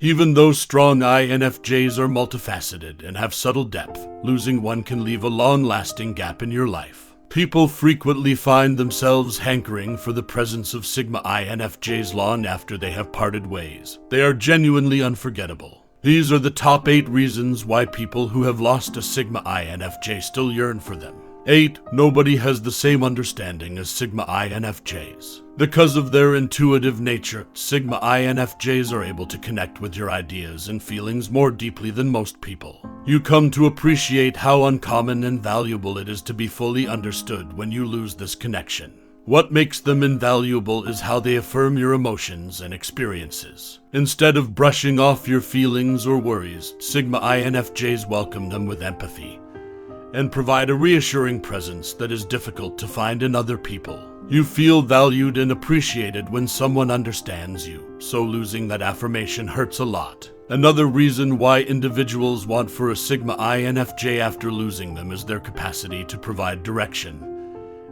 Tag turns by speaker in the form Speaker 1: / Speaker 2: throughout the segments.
Speaker 1: Even though strong INFJs are multifaceted and have subtle depth, losing one can leave a long-lasting gap in your life. People frequently find themselves hankering for the presence of Sigma INFJs long after they have parted ways. They are genuinely unforgettable. These are the top 8 reasons why people who have lost a Sigma INFJ still yearn for them. 8. Nobody has the same understanding as Sigma INFJs. Because of their intuitive nature, Sigma INFJs are able to connect with your ideas and feelings more deeply than most people. You come to appreciate how uncommon and valuable it is to be fully understood when you lose this connection. What makes them invaluable is how they affirm your emotions and experiences. Instead of brushing off your feelings or worries, Sigma INFJs welcome them with empathy and provide a reassuring presence that is difficult to find in other people. You feel valued and appreciated when someone understands you, so losing that affirmation hurts a lot. Another reason why individuals want for a Sigma INFJ after losing them is their capacity to provide direction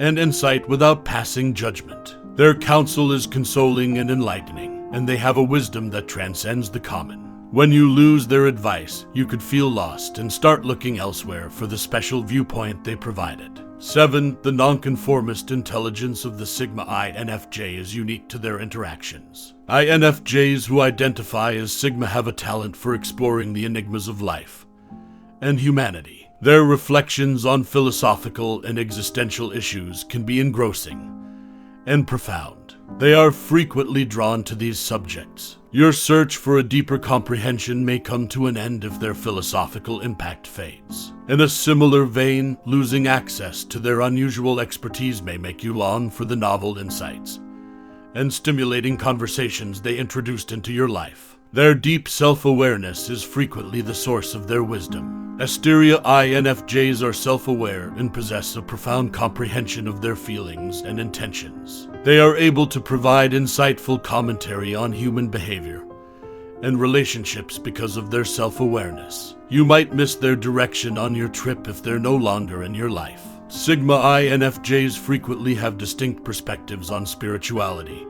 Speaker 1: and insight without passing judgment. Their counsel is consoling and enlightening, and they have a wisdom that transcends the common. When you lose their advice, you could feel lost and start looking elsewhere for the special viewpoint they provided. 7. The nonconformist intelligence of the Sigma INFJ is unique to their interactions. INFJs who identify as Sigma have a talent for exploring the enigmas of life and humanity. Their reflections on philosophical and existential issues can be engrossing and profound. They are frequently drawn to these subjects. Your search for a deeper comprehension may come to an end if their philosophical impact fades. In a similar vein, losing access to their unusual expertise may make you long for the novel insights and stimulating conversations they introduced into your life. Their deep self-awareness is frequently the source of their wisdom. Asteria INFJs are self-aware and possess a profound comprehension of their feelings and intentions. They are able to provide insightful commentary on human behavior and relationships because of their self-awareness. You might miss their direction on your trip if they're no longer in your life. Sigma INFJs frequently have distinct perspectives on spirituality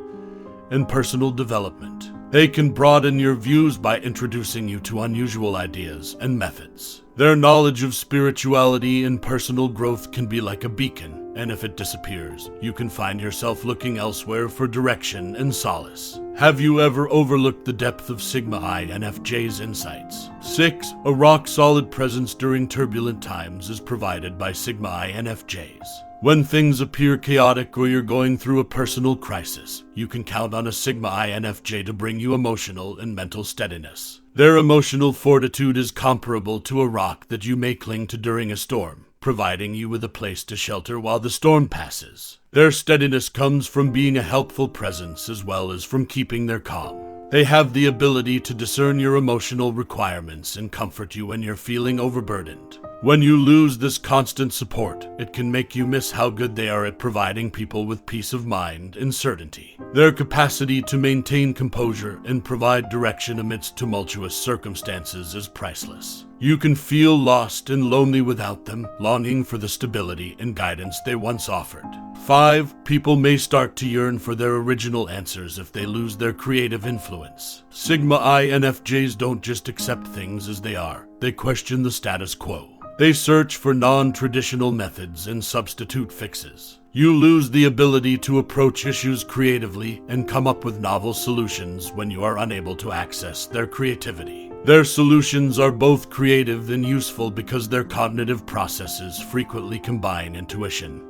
Speaker 1: and personal development. They can broaden your views by introducing you to unusual ideas and methods. Their knowledge of spirituality and personal growth can be like a beacon, and if it disappears, you can find yourself looking elsewhere for direction and solace. Have you ever overlooked the depth of Sigma INFJ's insights? 6. A rock-solid presence during turbulent times is provided by Sigma INFJs. When things appear chaotic or you're going through a personal crisis, you can count on a Sigma INFJ to bring you emotional and mental steadiness. Their emotional fortitude is comparable to a rock that you may cling to during a storm, providing you with a place to shelter while the storm passes. Their steadiness comes from being a helpful presence as well as from keeping their calm. They have the ability to discern your emotional requirements and comfort you when you're feeling overburdened. When you lose this constant support, it can make you miss how good they are at providing people with peace of mind and certainty. Their capacity to maintain composure and provide direction amidst tumultuous circumstances is priceless. You can feel lost and lonely without them, longing for the stability and guidance they once offered. 5. People may start to yearn for their original answers if they lose their creative influence. Sigma INFJs don't just accept things as they are, they question the status quo. They search for non-traditional methods and substitute fixes. You lose the ability to approach issues creatively and come up with novel solutions when you are unable to access their creativity. Their solutions are both creative and useful because their cognitive processes frequently combine intuition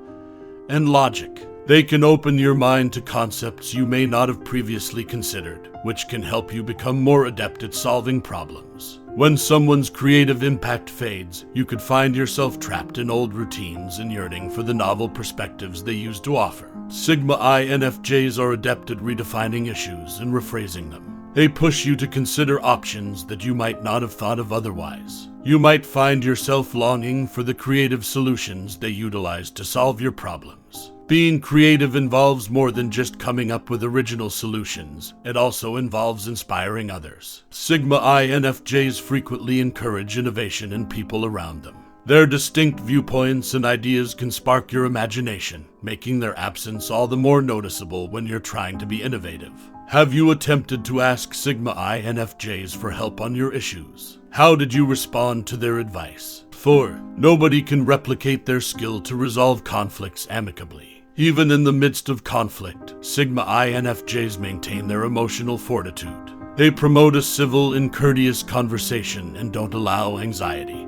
Speaker 1: and logic. They can open your mind to concepts you may not have previously considered, which can help you become more adept at solving problems. When someone's creative impact fades, you could find yourself trapped in old routines and yearning for the novel perspectives they used to offer. Sigma INFJs are adept at redefining issues and rephrasing them. They push you to consider options that you might not have thought of otherwise. You might find yourself longing for the creative solutions they utilize to solve your problems. Being creative involves more than just coming up with original solutions. It also involves inspiring others. Sigma INFJs frequently encourage innovation in people around them. Their distinct viewpoints and ideas can spark your imagination, making their absence all the more noticeable when you're trying to be innovative. Have you attempted to ask Sigma INFJs for help on your issues? How did you respond to their advice? 4. Nobody can replicate their skill to resolve conflicts amicably. Even in the midst of conflict, Sigma INFJs maintain their emotional fortitude. They promote a civil and courteous conversation and don't allow anxiety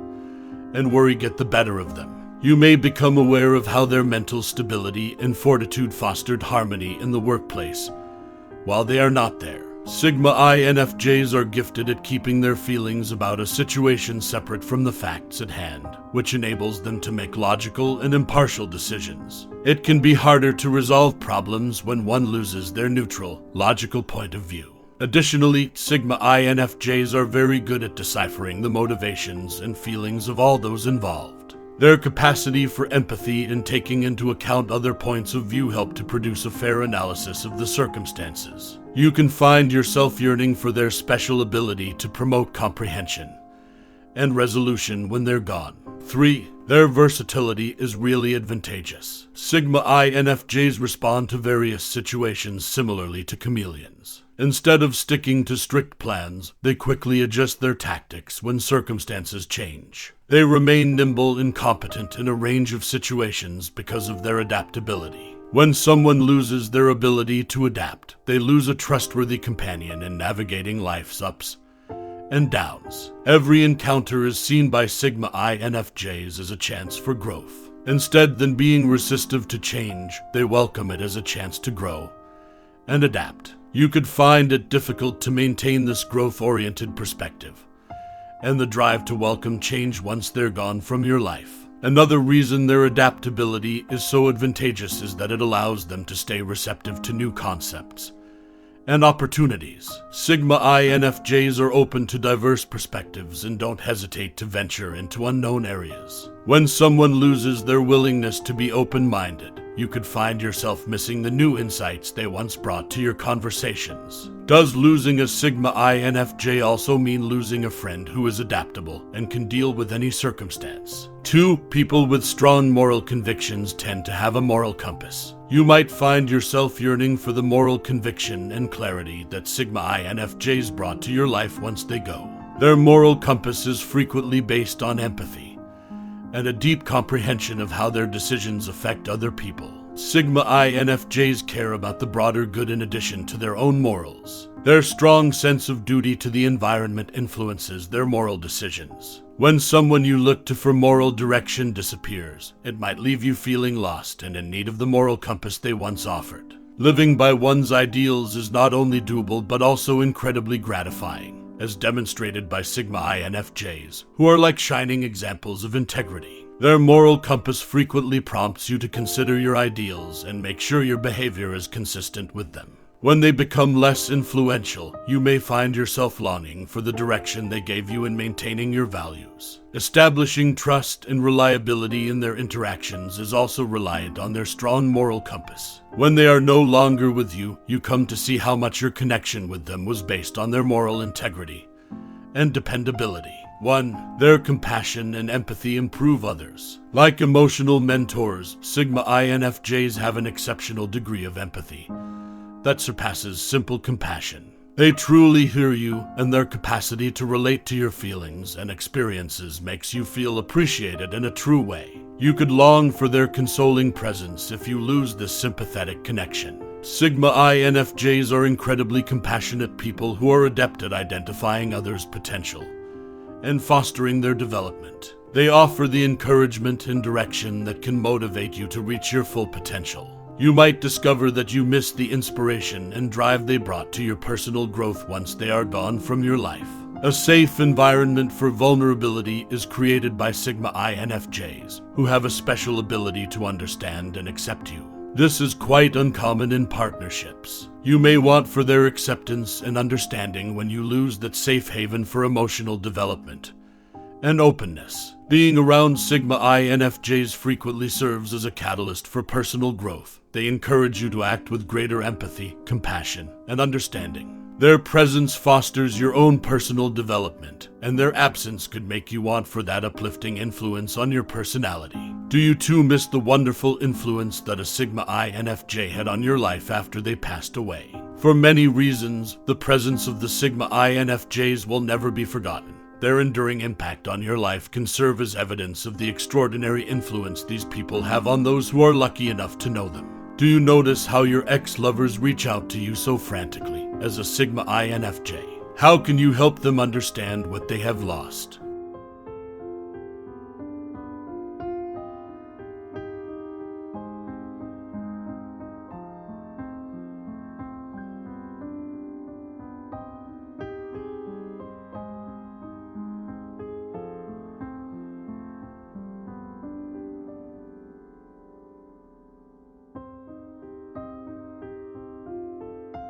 Speaker 1: and worry get the better of them. You may become aware of how their mental stability and fortitude fostered harmony in the workplace while they are not there. Sigma INFJs are gifted at keeping their feelings about a situation separate from the facts at hand, which enables them to make logical and impartial decisions. It can be harder to resolve problems when one loses their neutral, logical point of view. Additionally, Sigma INFJs are very good at deciphering the motivations and feelings of all those involved. Their capacity for empathy and taking into account other points of view help to produce a fair analysis of the circumstances. You can find yourself yearning for their special ability to promote comprehension and resolution when they're gone. 3. Their versatility is really advantageous. Sigma INFJs respond to various situations similarly to chameleons. Instead of sticking to strict plans, they quickly adjust their tactics when circumstances change. They remain nimble and competent in a range of situations because of their adaptability. When someone loses their ability to adapt, they lose a trustworthy companion in navigating life's ups and downs. Every encounter is seen by Sigma INFJs as a chance for growth. Instead than being resistive to change, they welcome it as a chance to grow and adapt. You could find it difficult to maintain this growth-oriented perspective and the drive to welcome change once they're gone from your life. Another reason their adaptability is so advantageous is that it allows them to stay receptive to new concepts and opportunities. Sigma INFJs are open to diverse perspectives and don't hesitate to venture into unknown areas. When someone loses their willingness to be open-minded, you could find yourself missing the new insights they once brought to your conversations. Does losing a Sigma INFJ also mean losing a friend who is adaptable and can deal with any circumstance? 2. People with strong moral convictions tend to have a moral compass. You might find yourself yearning for the moral conviction and clarity that Sigma INFJs brought to your life once they go. Their moral compass is frequently based on empathy and a deep comprehension of how their decisions affect other people. Sigma INFJs care about the broader good in addition to their own morals. Their strong sense of duty to the environment influences their moral decisions. When someone you look to for moral direction disappears, it might leave you feeling lost and in need of the moral compass they once offered. Living by one's ideals is not only doable but also incredibly gratifying, as demonstrated by Sigma INFJs, who are like shining examples of integrity. Their moral compass frequently prompts you to consider your ideals and make sure your behavior is consistent with them. When they become less influential, you may find yourself longing for the direction they gave you in maintaining your values. Establishing trust and reliability in their interactions is also reliant on their strong moral compass. When they are no longer with you, you come to see how much your connection with them was based on their moral integrity and dependability. 1. Their compassion and empathy improve others. Like emotional mentors, Sigma INFJs have an exceptional degree of empathy that surpasses simple compassion. They truly hear you, and their capacity to relate to your feelings and experiences makes you feel appreciated in a true way. You could long for their consoling presence if you lose this sympathetic connection. Sigma INFJs are incredibly compassionate people who are adept at identifying others' potential and fostering their development. They offer the encouragement and direction that can motivate you to reach your full potential. You might discover that you missed the inspiration and drive they brought to your personal growth once they are gone from your life. A safe environment for vulnerability is created by Sigma INFJs, who have a special ability to understand and accept you. This is quite uncommon in partnerships. You may want for their acceptance and understanding when you lose that safe haven for emotional development and openness. Being around Sigma INFJs frequently serves as a catalyst for personal growth They encourage you to act with greater empathy, compassion, and understanding. Their presence fosters your own personal development, and their absence could make you want for that uplifting influence on your personality. Do you too miss the wonderful influence that a Sigma INFJ had on your life after they passed away? For many reasons, the presence of the Sigma INFJs will never be forgotten. Their enduring impact on your life can serve as evidence of the extraordinary influence these people have on those who are lucky enough to know them. Do you notice how your ex-lovers reach out to you so frantically as a Sigma INFJ? How can you help them understand what they have lost?